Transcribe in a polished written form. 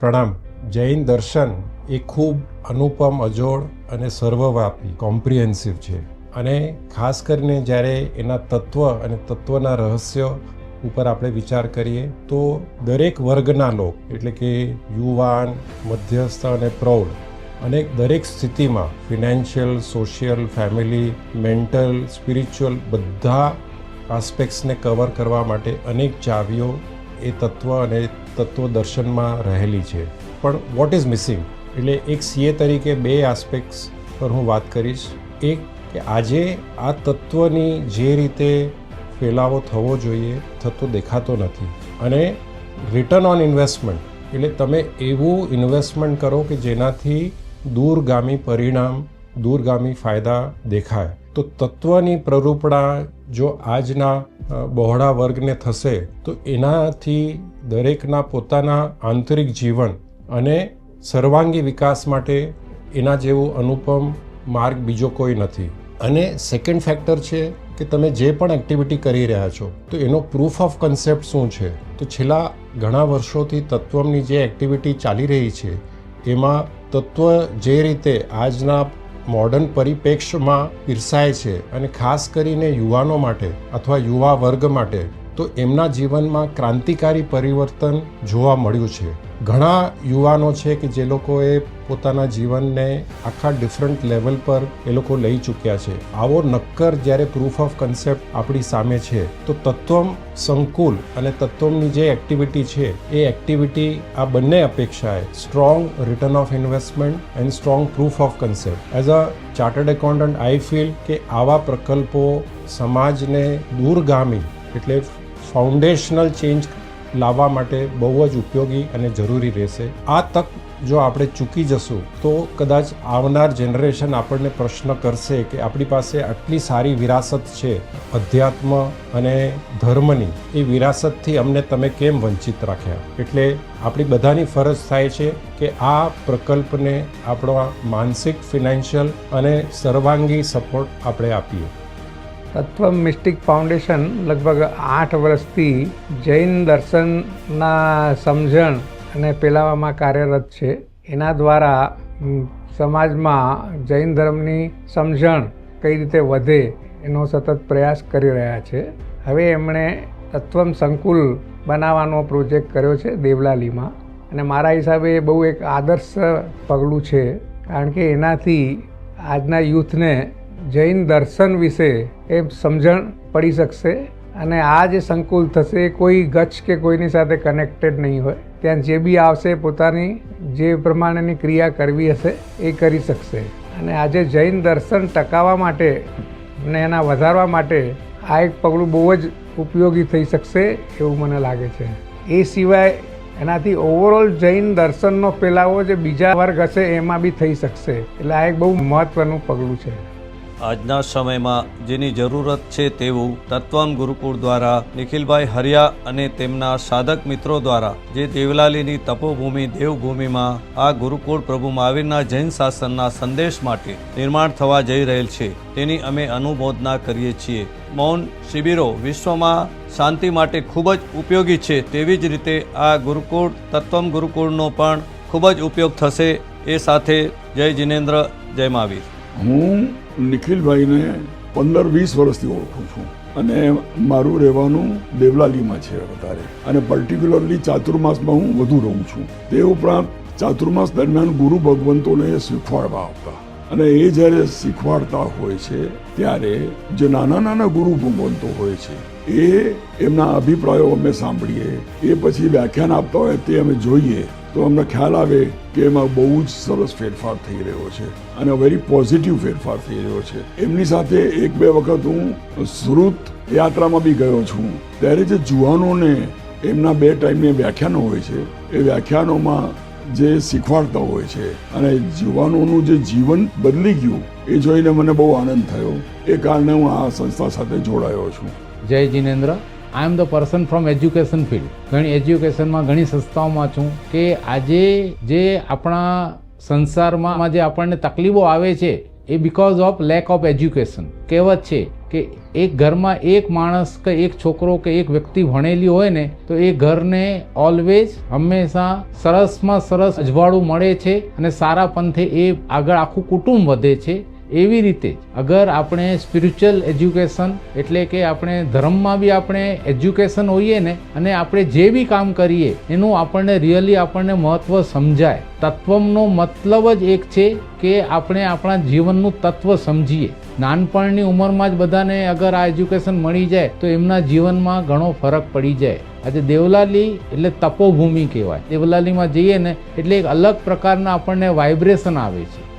પ્રણામ. જૈન દર્શન એ ખૂબ અનુપમ, અજોડ અને સર્વવ્યાપી કોમ્પ્રિહેન્સિવ છે અને ખાસ કરીને જ્યારે એના તત્વ અને તત્વના રહસ્યો ઉપર આપણે વિચાર કરીએ તો દરેક વર્ગના લોક એટલે કે યુવાન, મધ્યસ્થ અને પ્રૌઢ અને દરેક સ્થિતિમાં financial, social, family, mental, spiritual બધા આસ્પેક્ટ્સને કવર કરવા માટે અનેક ચાવીઓ એ તત્વ અને તત્વ દર્શનમાં રહેલી છે. પણ વોટ ઇઝ મિસિંગ એટલે એક સીએ તરીકે બે આસ્પેક્ટ્સ પર હું વાત કરીશ. એક કે આજે આ તત્વની જે રીતે ફેલાવો થવો જોઈએ થતો દેખાતો નથી અને રિટર્ન ઓન ઇન્વેસ્ટમેન્ટ એટલે તમે એવું ઇન્વેસ્ટમેન્ટ કરો કે જેનાથી દૂરગામી પરિણામ, દૂરગામી ફાયદા દેખાય. તો તત્વની પ્રરૂપણા જો આજના બહોળા વર્ગને થશે તો એનાથી દરેકના પોતાના આંતરિક જીવન અને સર્વાંગી વિકાસ માટે એના જેવું અનુપમ માર્ગ બીજો કોઈ નથી. અને સેકન્ડ ફેક્ટર છે કે તમે જે પણ એક્ટિવિટી કરી રહ્યા છો તો એનો પ્રૂફ ઓફ કન્સેપ્ટ શું છે. તો છેલ્લા ઘણા વર્ષોથી તત્વની જે એક્ટિવિટી ચાલી રહી છે એમાં તત્વ જે રીતે આજના મોડર્ન પરિપ્રેક્ષ્યમાં પીરસાય છે અને ખાસ કરીને યુવાનો માટે અથવા યુવા વર્ગ માટે તો એમના જીવનમાં ક્રાંતિકારી પરિવર્તન જોવા મળ્યું છે. ઘણા યુવાનો છે કે જે લોકોએ પોતાના જીવનને આખા ડિફરન્ટ લેવલ પર એ લોકો લઈ ચૂક્યા છે. આવો નક્કર જ્યારે પ્રૂફ ઓફ કન્સેપ્ટ આપણી સામે છે તો તત્વમ સંકુલ અને તત્વમની જે એક્ટિવિટી છે એ એક્ટિવિટી આ બંને અપેક્ષાએ strong return of investment and strong proof of concept. As a chartered accountant I feel કે આવા પ્રકલ્પો સમાજને દૂરગામી એટલે ફાઉન્ડેશનલ ચેન્જ લાવવા માટે બહુ જ ઉપયોગી અને જરૂરી રહેશે. આ તક જો આપણે ચૂકી જશું તો કદાચ આવનાર જનરેશન આપણને પ્રશ્ન કરશે કે આપણી પાસે આટલી સારી વિરાસત છે અધ્યાત્મ અને ધર્મની, એ વિરાસતથી અમને તમે કેમ વંચિત રાખ્યા. એટલે આપણી બધાની ફરજ થાય છે કે આ પ્રકલ્પને આપણો માનસિક, ફિનાન્શિયલ અને સર્વાંગી સપોર્ટ આપણે આપીએ. તત્વ મિસ્ટિક ફાઉન્ડેશન લગભગ 8 વર્ષથી જૈન દર્શનના સમજણ અને ફેલાવવામાં કાર્યરત છે. એના દ્વારા સમાજમાં જૈન ધર્મની સમજણ કઈ રીતે વધે એનો સતત પ્રયાસ કરી રહ્યા છે. હવે એમણે તત્વમ સંકુલ બનાવવાનો પ્રોજેક્ટ કર્યો છે દેવલાલીમાં અને મારા હિસાબે એ બહુ એક આદર્શ પગલું છે કારણ કે એનાથી આજના યુથને જૈન દર્શન વિશે એ સમજણ પડી શકશે અને આ જે સંકુલ થશે કોઈ ગચ્છ કે કોઈની સાથે કનેક્ટેડ નહીં હોય. ત્યાં જે બી આવશે પોતાની જે પ્રમાણેની ક્રિયા કરવી હશે એ કરી શકશે અને આજે જૈન દર્શન ટકાવવા માટે અને એના વધારવા માટે આ એક પગલું બહુ જ ઉપયોગી થઈ શકશે એવું મને લાગે છે. એ સિવાય એનાથી ઓવરઓલ જૈન દર્શનનો ફેલાવો જે બીજા વર્ગ હશે એમાં બી થઈ શકશે. એટલે આ એક બહુ મહત્ત્વનું પગલું છે. આજના સમયમાં જેની જરૂરત છે તેવું તત્વમ ગુરુકુળ દ્વારા નિખિલભાઈ હરિયા અને તેમના સાધક મિત્રો દ્વારા જે દેવલાલીની તપોભૂમિ દેવભૂમિમાં આ ગુરુકુળ પ્રભુ મહાવીરના જૈન શાસનના સંદેશ માટે નિર્માણ થવા જઈ રહેલ છે તેની અમે અનુમોદના કરીએ છીએ. મૌન શિબિરો વિશ્વમાં શાંતિ માટે ખૂબ જ ઉપયોગી છે તેવી જ રીતે આ ગુરુકુળ તત્વમ ગુરુકુળનો પણ ખૂબ જ ઉપયોગ થશે. એ સાથે જય જિનેન્દ્ર, જય મહાવીર. હું નિખિલભાઈને 15-20 વર્ષથી ઓળખું છું અને મારું રહેવાનું દેવલાલીમાં છે વધારે અને પર્ટિક્યુલરલી ચાતુર્માસમાં હું વધુ રહું છું. તે ઉપરાંત ચાતુર્માસ દરમિયાન ગુરુ ભગવંતોને શીખવાડવા આવતા અને એ જ્યારે શીખવાડતા હોય છે ત્યારે જે નાના નાના ગુરુ ભગવંતો હોય છે એ એમના અભિપ્રાયો અમે સાંભળીએ, એ પછી વ્યાખ્યાન આપતા હોય તે અમે જોઈએ તો અમને ખ્યાલ આવે કે એમાં બહુ જ સરસ ફેરફાર થઈ રહ્યો છે અને વેરી પોઝિટિવ ફેરફાર થઈ રહ્યો છે. એમની સાથે 1-2 વખત હું સુરત યાત્રામાં બી ગયો છું. ત્યારે જે જુવાનોને એમના 2 ટાઈમની વ્યાખ્યાનો હોય છે એ વ્યાખ્યાનોમાં જે શીખવાડતા હોય છે અને જુવાનોનું જે જીવન બદલી ગયું એ જોઈને મને બહુ આનંદ થયો. એ કારણે હું આ સંસ્થા સાથે જોડાયો છું. જય Jinendra. I am the person from education field. ઘણી એજ્યુકેશનમાં ઘણી સંસ્થાઓમાં છું કે આજે જે આપણા સંસારમાં જે આપણને તકલીફો આવે છે એ because of lack of education. કહેવત છે કે એક ઘરમાં એક માણસ કે એક છોકરો કે એક વ્યક્તિ ભણેલી હોય ને તો એ ઘરને ઓલવેઝ હંમેશા સરસમાં સરસ અજવાળું મળે છે અને સારા પંથે એ આગળ આખું કુટુંબ વધે છે. એવી રીતે જ અગર આપણે સ્પિરિચ્યુઅલ એજ્યુકેશન એટલે કે આપણે ધર્મમાં બી આપણે એજ્યુકેશન હોઈએ ને અને આપણે જે બી કામ કરીએ એનું આપણને રિયલી આપણને મહત્ત્વ સમજાય. તત્વનો મતલબ જ એક છે કે આપણે આપણા જીવનનું તત્વ સમજીએ. નાનપણની ઉંમરમાં જ બધાને અગર આ એજ્યુકેશન મળી જાય તો એમના જીવનમાં ઘણો ફરક પડી જાય. આજે દેવલાલી એટલે તપોભૂમિ કહેવાય. દેવલાલીમાં જઈએ ને એટલે એક અલગ પ્રકારના આપણને વાઇબ્રેશન આવે છે.